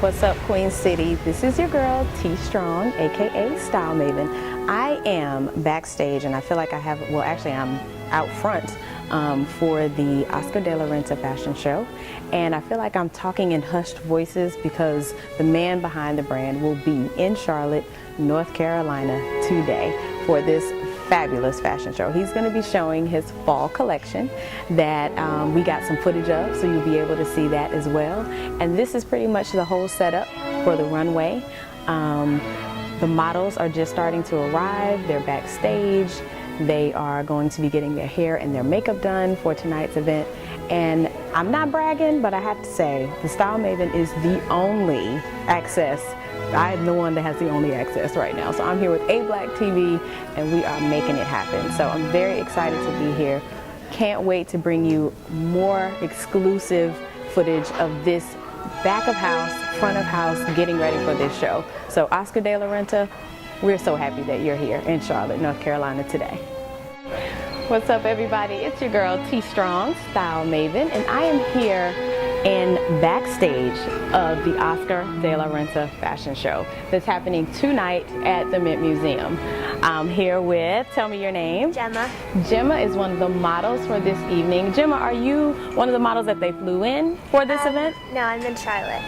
What's up, Queen City? This is your girl, T Strong, aka Style Maven. I am backstage, and I feel like I have, well, actually, I'm out front for the Oscar De La Renta fashion show. And I feel like I'm talking in hushed voices because the man behind the brand will be in Charlotte, North Carolina today for this fabulous fashion show. He's going to be showing his fall collection that we got some footage of, so you'll be able to see that as well. And this is pretty much the whole setup for the runway. The models are just starting to arrive. They're backstage. They are going to be getting their hair and their makeup done for tonight's event. And I'm not bragging, but I have to say, the Style Maven is the only access. I'm the one that has the only access right now. So I'm here with ABlackTV, and we are making it happen. So I'm very excited to be here. Can't wait to bring you more exclusive footage of this back of house, front of house, getting ready for this show. So Oscar De La Renta, we're so happy that you're here in Charlotte, North Carolina today. What's up, everybody? It's your girl, T Strong, Style Maven, and I am here in backstage of the Oscar De La Renta fashion show that's happening tonight at the Mint Museum. I'm here with, tell me your name. Gemma. Gemma is one of the models for this evening. Gemma, are you one of the models that they flew in for this event? No, I'm in Charlotte.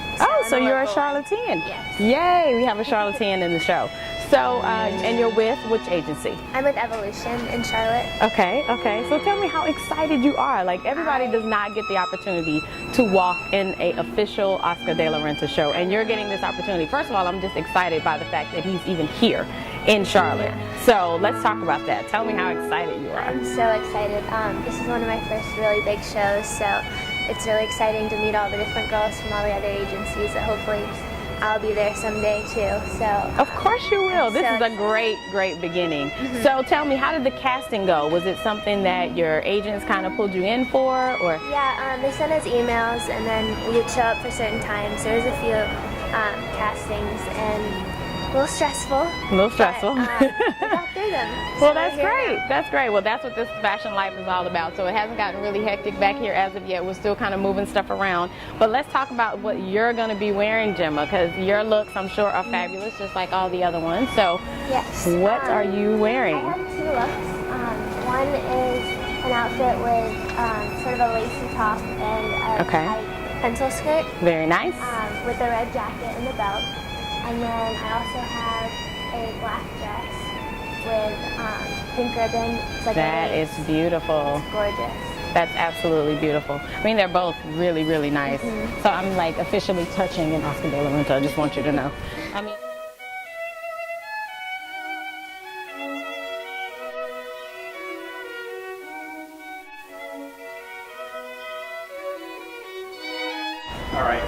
So you're a Charlottean. Yes. Yay, we have a Charlottean in the show. So, and you're with which agency? I'm with Evolution in Charlotte. Okay. So tell me how excited you are. Like, everybody does not get the opportunity to walk in an official Oscar De La Renta show, and you're getting this opportunity. First of all, I'm just excited by the fact that he's even here in Charlotte. So let's talk about that. Tell me how excited you are. I'm so excited. This is one of my first really big shows, so it's really exciting to meet all the different girls from all the other agencies that hopefully I'll be there someday too. So of course you will. This is a great beginning. So tell me, how did the casting go? Was it something that your agents kind of pulled you in for, or? Yeah, they sent us emails, and then we'd show up for certain times. There was a few castings, and a little stressful. A little stressful. But, we got through them. Well, that's great. That's great. Well, that's what this fashion life is all about. So it hasn't gotten really hectic back here as of yet. We're still kind of moving stuff around. But let's talk about what you're going to be wearing, Gemma, because your looks, I'm sure, are fabulous, just like all the other ones. So yes. What are you wearing? I have two looks. One is an outfit with sort of a lacy top and a tight pencil skirt. Very nice. With a red jacket and the belt. And then I also have a black dress with pink ribbon. It's like that is beautiful. It's gorgeous. That's absolutely beautiful. I mean, they're both really nice. So I'm like officially touching an Oscar De La Renta. I just want you to know. I mean, all right.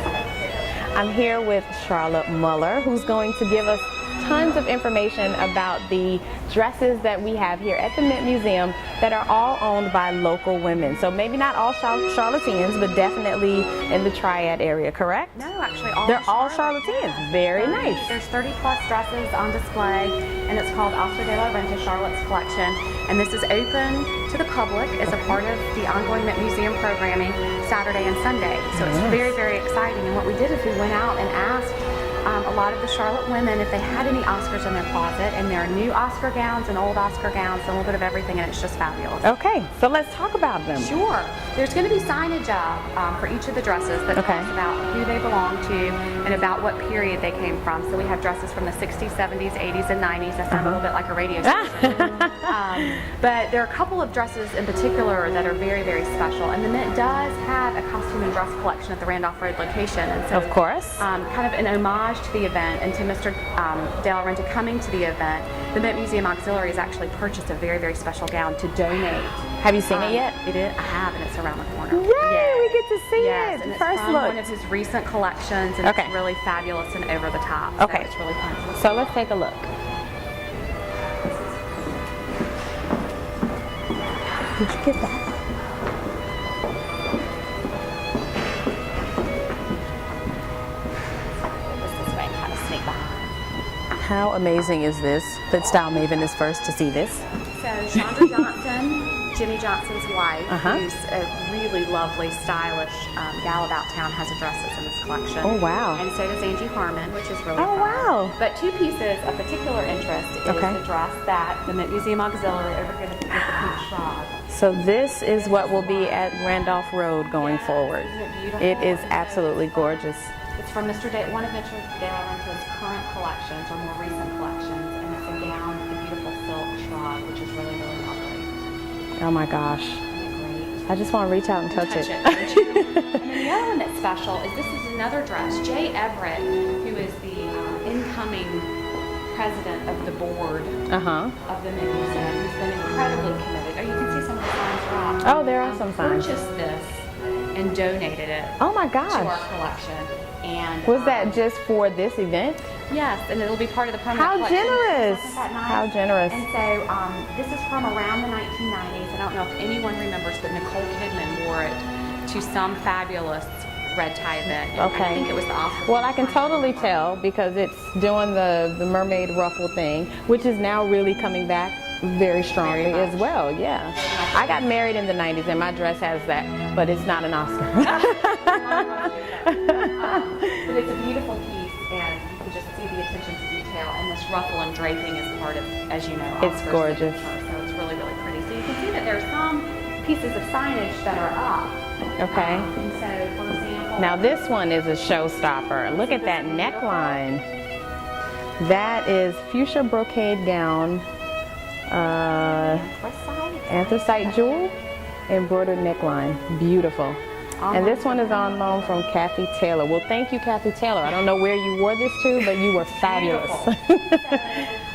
I'm here with Charlotte Muller, who's going to give us tons of information about the dresses that we have here at the Mint Museum that are all owned by local women. So maybe not all Charlotteans, but definitely in the Triad area, correct? No, actually all They're all Charlotteans. Very nice. There's 30 plus dresses on display, and it's called Oscar De La Renta Charlotte's Collection. And this is open to the public as a part of the ongoing Mint Museum programming Saturday and Sunday. So it's very exciting. And what we did is we went out and asked a lot of the Charlotte women if they had any Oscars in their closet, and there are new Oscar gowns and old Oscar gowns, a little bit of everything, and it's just fabulous. Okay, so let's talk about them. Sure. There's going to be signage up for each of the dresses that talks about who they belong to and about what period they came from. So we have dresses from the 60s, 70s, 80s, and 90s. That sound a little bit like a radio station. But there are a couple of dresses in particular that are very special, and the Mint does have a costume and dress collection at the Randolph Road location. And so, of course. Kind of an homage to the event and to Mr. De La Renta coming to the event, the Mint Museum Auxiliary has actually purchased a very special gown to donate. Have you seen it yet? It is. I have, and it's around the corner. Yay, we get to see it. And it's First from look. one of his recent collections, and it's really fabulous and over the top. Okay. So it's really fun. So let's take a look. Did you get that? This way, kind of sneak behind. How amazing is this that Style Maven is first to see this? So Chandra Johnson Jimmy Johnson's wife, who's a really lovely, stylish gal about town, has a dress that's in this collection. Oh, wow. And so does Angie Harmon, which is really Oh, fun. wow. But two pieces of particular interest is the dress that the Mint Museum Auxiliary over here with the pink shrug. So this is what will be at Randolph Road going forward. Isn't it beautiful? It is absolutely gorgeous. It's from one of Mr. De La Renta's current collections or more recent collections, and it's a gown with a beautiful silk shrug, which is really, really lovely. Oh my gosh. Isn't it great? I just want to reach out and touch it. And then the other one that's special is this is another dress. Jay Everett, who is the incoming president of the board of the Mint Museum, who's been incredibly committed. Oh, you can see some of the signs are up. Oh, there are some signs. Purchased this and donated it Oh my to our gosh. collection. And Was that just for this event? yes, and it'll be part of the permanent How collection. generous. Isn't that nice? How generous. And so this is from around the 1990s. I don't know if anyone remembers, but Nicole Kidman wore it to some fabulous red tie event. And I think it was the Oscar. Well, I can totally tell because it's doing the mermaid ruffle thing, which is now really coming back very strongly Very much. as well. Yeah. I got married in the 90s and my dress has that, but it's not an Oscar. But it's a beautiful piece, and you can just see the attention to detail. And this ruffle and draping is part of, as you know, It's Oscar's gorgeous. signature, so it's really, really pretty. So you can see that there are some pieces of signage that are up. Okay. And so, for example, Now this one is a showstopper. Look at that neckline. That is fuchsia brocade gown, anthracite jewel, embroidered neckline. Beautiful. And this one is on loan from Kathy Taylor. Well, thank you, Kathy Taylor. I don't know where you wore this to, but you were fabulous.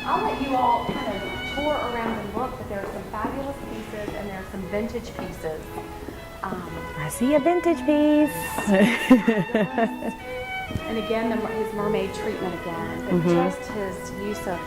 I'll let you all kind of tour around and look, but there are some fabulous pieces and there are some vintage pieces. I see a vintage piece. And again, his mermaid treatment again, but just his use of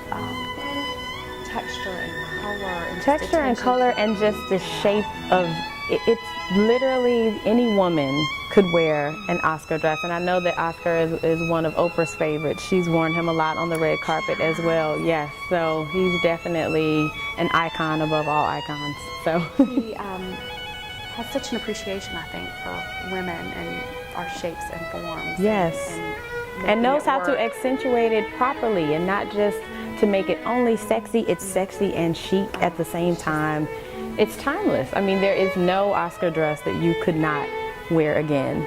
texture and color. And just Texture and attention color to and just the shape of it's literally any woman could wear an Oscar dress. And I know that Oscar is one of Oprah's favorites. She's worn him a lot on the red carpet as well. Yes, so he's definitely an icon above all icons. So He has such an appreciation, I think, for women and our shapes and forms. Yes. And and knows making it how to work. accentuate it properly and not just to make it only sexy. It's sexy and chic at the same time. It's timeless. I mean, there is no Oscar dress that you could not wear again.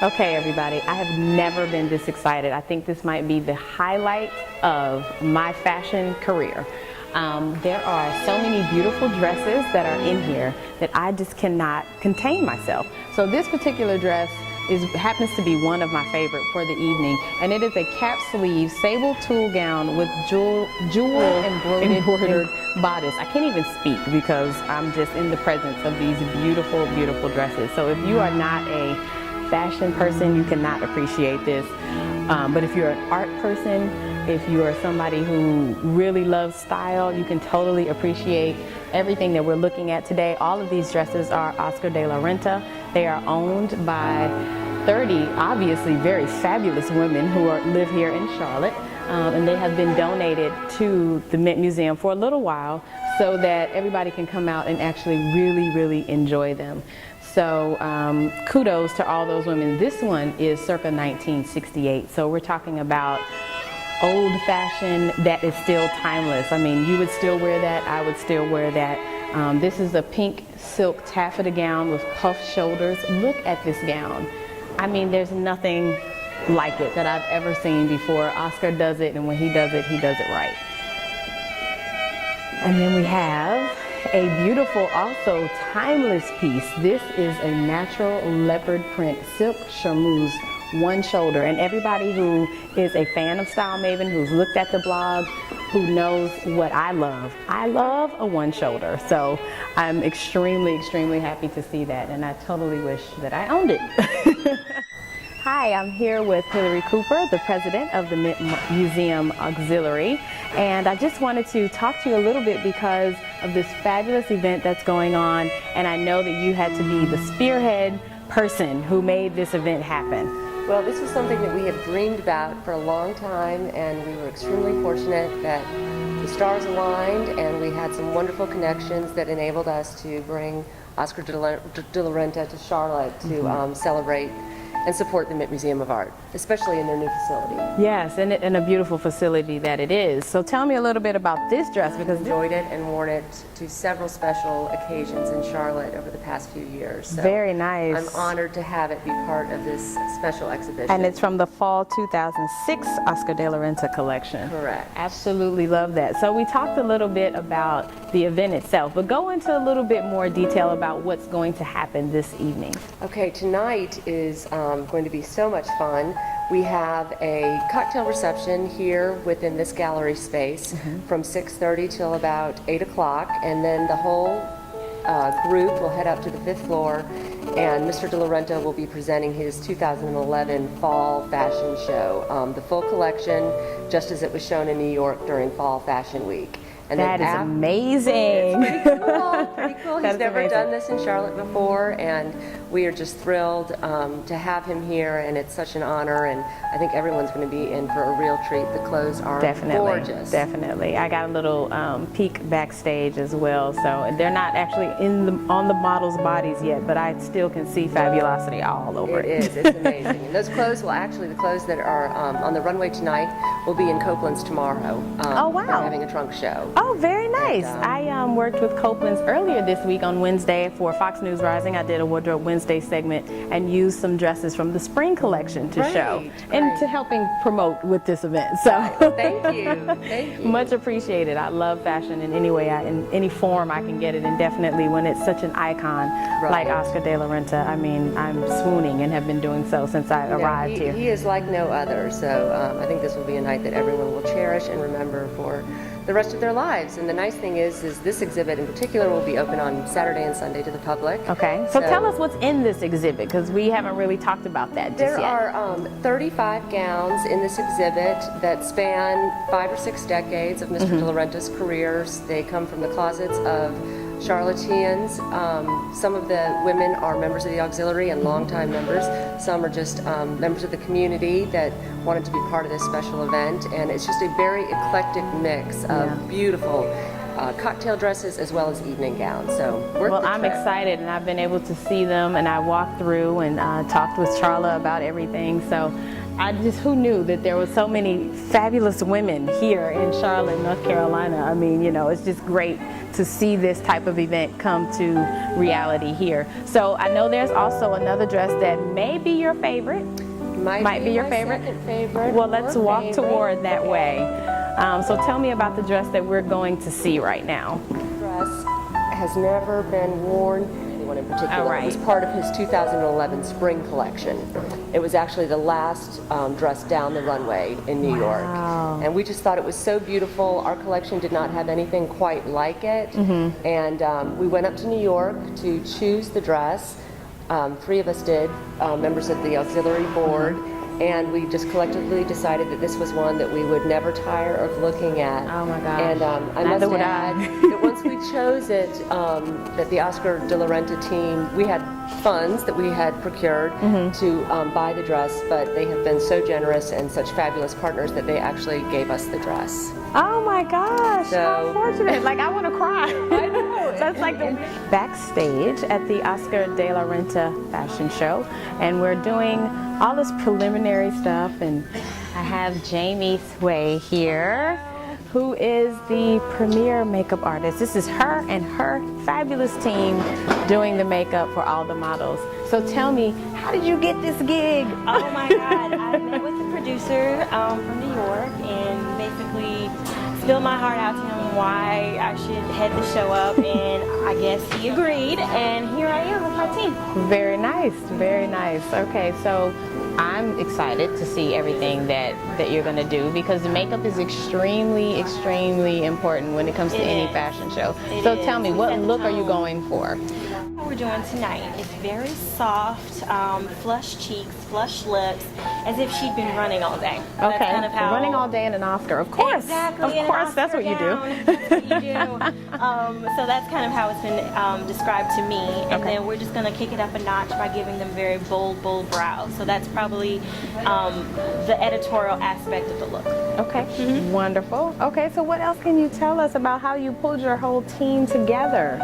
Okay, everybody, I have never been this excited. I think this might be the highlight of my fashion career. There are so many beautiful dresses that are in here that I just cannot contain myself. So this particular dress happens to be one of my favorite for the evening, and it is a cap sleeve sable tulle gown with jewel embroidered bodice. I can't even speak because I'm just in the presence of these beautiful, beautiful dresses. So if you are not a fashion person, you cannot appreciate this. But if you're an art person, if you are somebody who really loves style, you can totally appreciate everything that we're looking at today. All of these dresses are Oscar De La Renta. They are owned by 30 obviously very fabulous women who live here in Charlotte, and they have been donated to the Mint Museum for a little while so that everybody can come out and actually really, really enjoy them. So kudos to all those women. This one is circa 1968, so we're talking about old fashion that is still timeless. I mean, you would still wear that, I would still wear that. This is a pink silk taffeta gown with puffed shoulders. Look at this gown. I mean, there's nothing like it that I've ever seen before. Oscar does it, and when he does it right. And then we have a beautiful, also timeless piece. This is a natural leopard print silk charmeuse one shoulder, and everybody who is a fan of Style Maven, who's looked at the blog, who knows what I love a one shoulder. So I'm extremely, extremely happy to see that, and I totally wish that I owned it. Hi, I'm here with Hillary Cooper, the president of the Mint Museum Auxiliary, and I just wanted to talk to you a little bit because of this fabulous event that's going on, and I know that you had to be the spearhead person who made this event happen. Well, this is something that we have dreamed about for a long time, and we were extremely fortunate that the stars aligned, and we had some wonderful connections that enabled us to bring Oscar De La Renta to Charlotte to celebrate and support the Mint Museum of Art, especially in their new facility. Yes, and a beautiful facility that it is. So tell me a little bit about this dress, because Enjoyed it and worn it to several special occasions in Charlotte over the past few years. So very nice. I'm honored to have it be part of this special exhibition. And it's from the fall 2006 Oscar De La Renta collection. Correct. Absolutely love that. So we talked a little bit about the event itself, but go into a little bit more detail about what's going to happen this evening. Okay, tonight is going to be so much fun. We have a cocktail reception here within this gallery space from 6:30 till about 8 o'clock, and then the whole group will head up to the 5th floor, and Mr. De La Renta will be presenting his 2011 fall fashion show, the full collection, just as it was shown in New York during Fall Fashion Week. And That is amazing. It's pretty cool. Pretty cool. That He's is never amazing. done this in Charlotte before, and we are just thrilled to have him here, and it's such an honor, and I think everyone's going to be in for a real treat. The clothes are gorgeous. Definitely. I got a little peek backstage as well, so they're not actually on the models' bodies yet, but I still can see fabulosity all over it. It is. It's amazing. And those clothes will actually, the clothes that are on the runway tonight will be in Copeland's tomorrow. Oh, wow. They're having a trunk show. Oh, very nice. And, I worked with Copeland's earlier this week on Wednesday for Fox News Rising. I did a Wardrobe Wednesday segment and used some dresses from the spring collection to show and to helping promote with this event. So Thank you. Thank you. much appreciated. I love fashion in any way, in any form I can get it, and definitely when it's such an icon like Oscar De La Renta. I mean, I'm swooning and have been doing so since I arrived here. He is like no other, so I think this will be a night that everyone will cherish and remember for the rest of their lives. And the nice thing is this exhibit in particular will be open on Saturday and Sunday to the public. Okay, so tell us what's in this exhibit, because we haven't really talked about that just yet. There are 35 gowns in this exhibit that span 5 or 6 decades of Mr. De La Renta's careers. They come from the closets of Charlotteans. Some of the women are members of the auxiliary and longtime members. Some are just members of the community that wanted to be part of this special event. And it's just a very eclectic mix of beautiful cocktail dresses as well as evening gowns. So well, I'm excited, and I've been able to see them, and I walked through and talked with Charla about everything. So who knew that there were so many fabulous women here in Charlotte, North Carolina. I mean, you know, it's just great to see this type of event come to reality here. So I know there's also another dress that may be your favorite. Might be your favorite. Second favorite. Well, let's walk toward that way. So tell me about the dress that we're going to see right now. The dress has never been worn by anyone in particular. It was part of his 2011 spring collection. It was actually the last dress down the runway in New York. And we just thought it was so beautiful. Our collection did not have anything quite like it. And we went up to New York to choose the dress. 3 of us did, members of the auxiliary board. And we just collectively decided that this was one that we would never tire of looking at. Oh my gosh. And I must add that once we chose it, that the Oscar De La Renta team, we had funds that we had procured to buy the dress, but they have been so generous and such fabulous partners that they actually gave us the dress. Oh my gosh, how So- fortunate. Like, I want to cry. I know. That's like the backstage at the Oscar De La Renta fashion show, and we're doing all this preliminary stuff, and I have Jamie Sway here, who is the premier makeup artist. This is her and her fabulous team doing the makeup for all the models. So tell me, how did you get this gig? Oh my God, I met with the producer from New York and basically spilled my heart out to him why I should head the show up, and I guess he agreed, and here I am with my team. Very nice, very nice. Okay, so I'm excited to see everything that you're going to do, because the makeup is extremely, extremely important when it comes to any fashion show. So tell me, what look are you going for? we're doing tonight is very soft, flush cheeks, flush lips, as if she'd been running all day. That's Okay, kind of how, running all day in an Oscar, of course. Exactly. Of course, that's what you do. That's what you do. So that's kind of how it's been described to me. And then we're just going to kick it up a notch by giving them very bold brows. So that's probably the editorial aspect of the look. Okay, wonderful. Okay, so what else can you tell us about how you pulled your whole team together?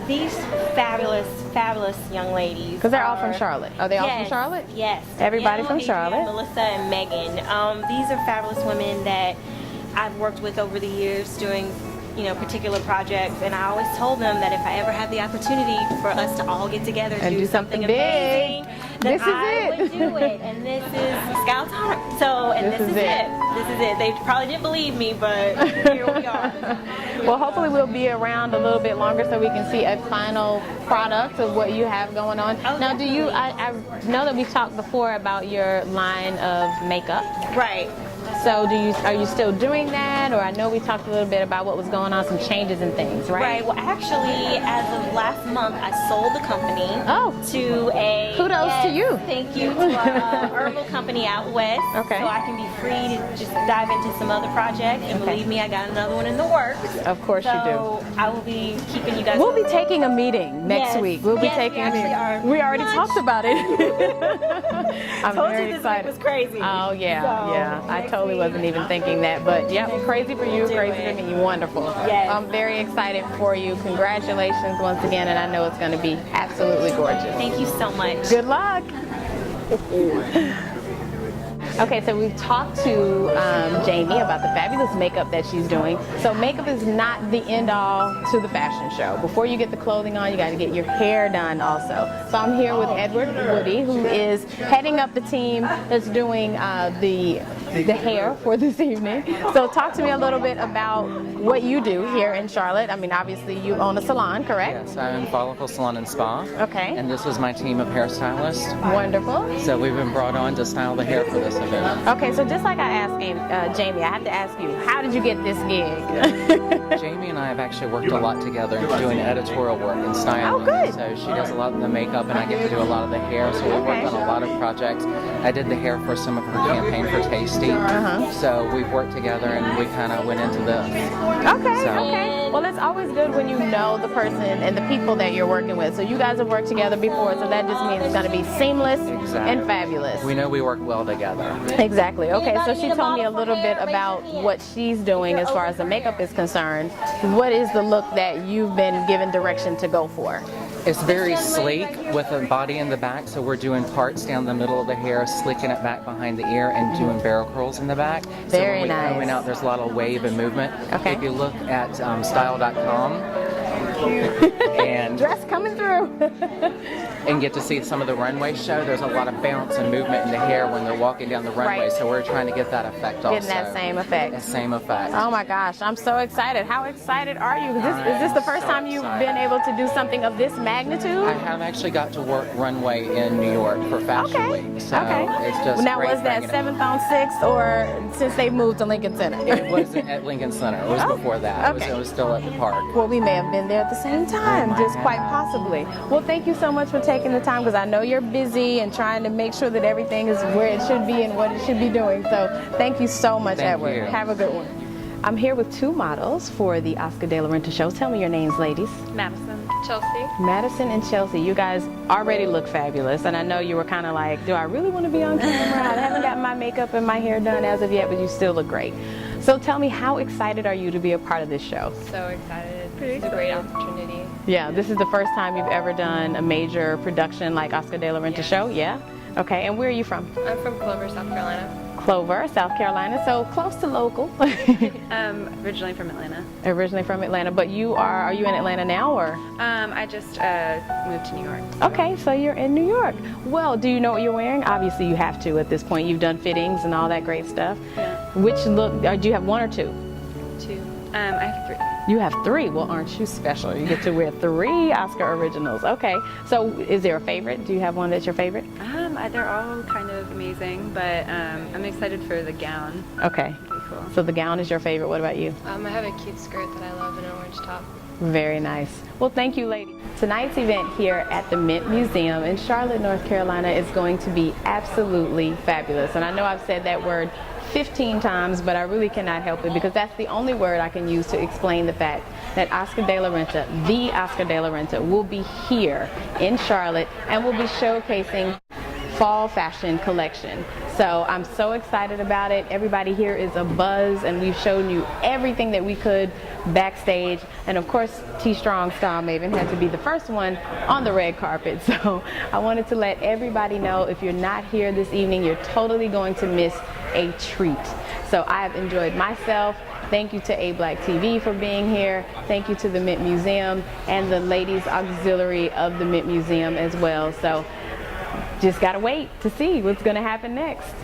These fabulous young ladies. Because they're all from Charlotte. Are they all from Charlotte? Yes. Everybody Yale, from Adrienne, Charlotte. Melissa and Megan. These are fabulous women that I've worked with over the years doing particular projects, and I always told them that if I ever had the opportunity for us to all get together and do something big, amazing, that I would it. do it. And this is Scout's Heart. So, and this is it. This is it. They probably didn't believe me, but here we are. Well, hopefully we'll be around a little bit longer so we can see a final product of what you have going on. Oh, now, do you? I know that we've talked before about your line of makeup. Right. So are you still doing that? Or I know we talked a little bit about what was going on, some changes and things, right? Right. Well, actually, as of last month, I sold the company to a... Kudos to you. Thank you. To a herbal company out west. Okay. So I can be free to just dive into some other projects. And believe me, I got another one in the works. Of course you do. So I will be keeping you guys... We'll be taking a meeting next week. We'll be taking a meeting. We already talked about it. I'm very excited. Week was crazy. Oh, yeah. So, yeah. I totally wasn't even thinking that. But, yeah, crazy for you, crazy for me. Wonderful. Yes. I'm very excited for you. Congratulations once again. And I know it's going to be absolutely gorgeous. Thank you so much. Good luck. Okay, so we've talked to Jamie about the fabulous makeup that she's doing. So makeup is not the end all to the fashion show. Before you get the clothing on, you got to get your hair done also. So I'm here with Edward Woody, who is heading up the team that's doing the hair for this evening. So talk to me a little bit about what you do here in Charlotte. I mean, obviously you own a salon, correct? Yes, I own Follicle Salon and Spa. Okay. And this is my team of hairstylists. Wonderful. So we've been brought on to style the hair for this event. Okay, so just like I asked Jamie, I have to ask you, how did you get this gig? Jamie and I have actually worked a lot together doing editorial work and styling. Oh, good. So she does a lot of the makeup and I get to do a lot of the hair. So we worked on a lot of projects. I did the hair for some of her campaign for Tasty. So we've worked together and we kind of went into this. Okay. Well, it's always good when you know the person and the people that you're working with. So you guys have worked together before, so that just means it's going to be seamless and fabulous. We know we work well together. Exactly. Okay, so she told me a little bit about what she's doing as far as the makeup is concerned. What is the look that you've been given direction to go for? It's very sleek with a body in the back, so we're doing parts down the middle of the hair, slicking it back behind the ear, and doing barrel curls in the back. Very so when we nice. coming out, there's a lot of wave and movement. Okay. If you look at style.com and Dress coming through. and get to see some of the runway show, there's a lot of bounce and movement in the hair when they're walking down the runway. Right. So we're trying to get that effect also. Getting that same effect. That same effect. Oh my gosh, I'm so excited. How excited are you? Is this the first time you've been able to do something of this magnitude? I have actually got to work runway in New York for Fashion Week. So it's just Now, great was that bringing it 7th on 6th or since they moved to Lincoln Center? It wasn't at Lincoln Center. It was before that. It was still at the park. Well, we may have been there at the same time, just quite possibly. Well, thank you so much for taking the time because I know you're busy and trying to make sure that everything is where it should be and what it should be doing. So thank you so much, Edward. You. Have a good one. I'm here with two models for the Oscar De La Renta show. Tell me your names, ladies. Madison, Chelsea. Madison and Chelsea, you guys already look fabulous, and I know you were kind of like, do I really want to be on camera? I haven't got my makeup and my hair done as of yet, but you still look great. So tell me, how excited are you to be a part of this show? So excited. It's a great opportunity. Yeah, this is the first time you've ever done a major production like Oscar De La Renta show, yeah? Okay, and where are you from? I'm from Clover, South Carolina. Clover, South Carolina, so close to local. Originally from Atlanta. Originally from Atlanta, but are you in Atlanta now, or? I just moved to New York. Okay, so you're in New York. Well, do you know what you're wearing? Obviously you have to at this point. You've done fittings and all that great stuff. Yeah. Which look, do you have one or two? Two. I have three. You have three. Well, aren't you special? You get to wear 3 Oscar originals. Okay, so is there a favorite? Do you have one that's your favorite? They're all kind of amazing, but I'm excited for the gown. Okay, Pretty cool. so the gown is your favorite. What about you? I have a cute skirt that I love and an orange top. Very nice. Well, thank you, ladies. Tonight's event here at the Mint Museum in Charlotte, North Carolina is going to be absolutely fabulous. And I know I've said that word 15 times, but I really cannot help it because that's the only word I can use to explain the fact that Oscar De La Renta, the Oscar De La Renta, will be here in Charlotte and will be showcasing fall fashion collection. So I'm so excited about it. Everybody here is abuzz, and we've shown you everything that we could backstage. And of course, T Strong Style Maven had to be the first one on the red carpet. So I wanted to let everybody know, if you're not here this evening, you're totally going to miss a treat. So I have enjoyed myself. Thank you to ABlackTV for being here. Thank you to the Mint Museum and the Ladies Auxiliary of the Mint Museum as well. So just gotta wait to see what's gonna happen next.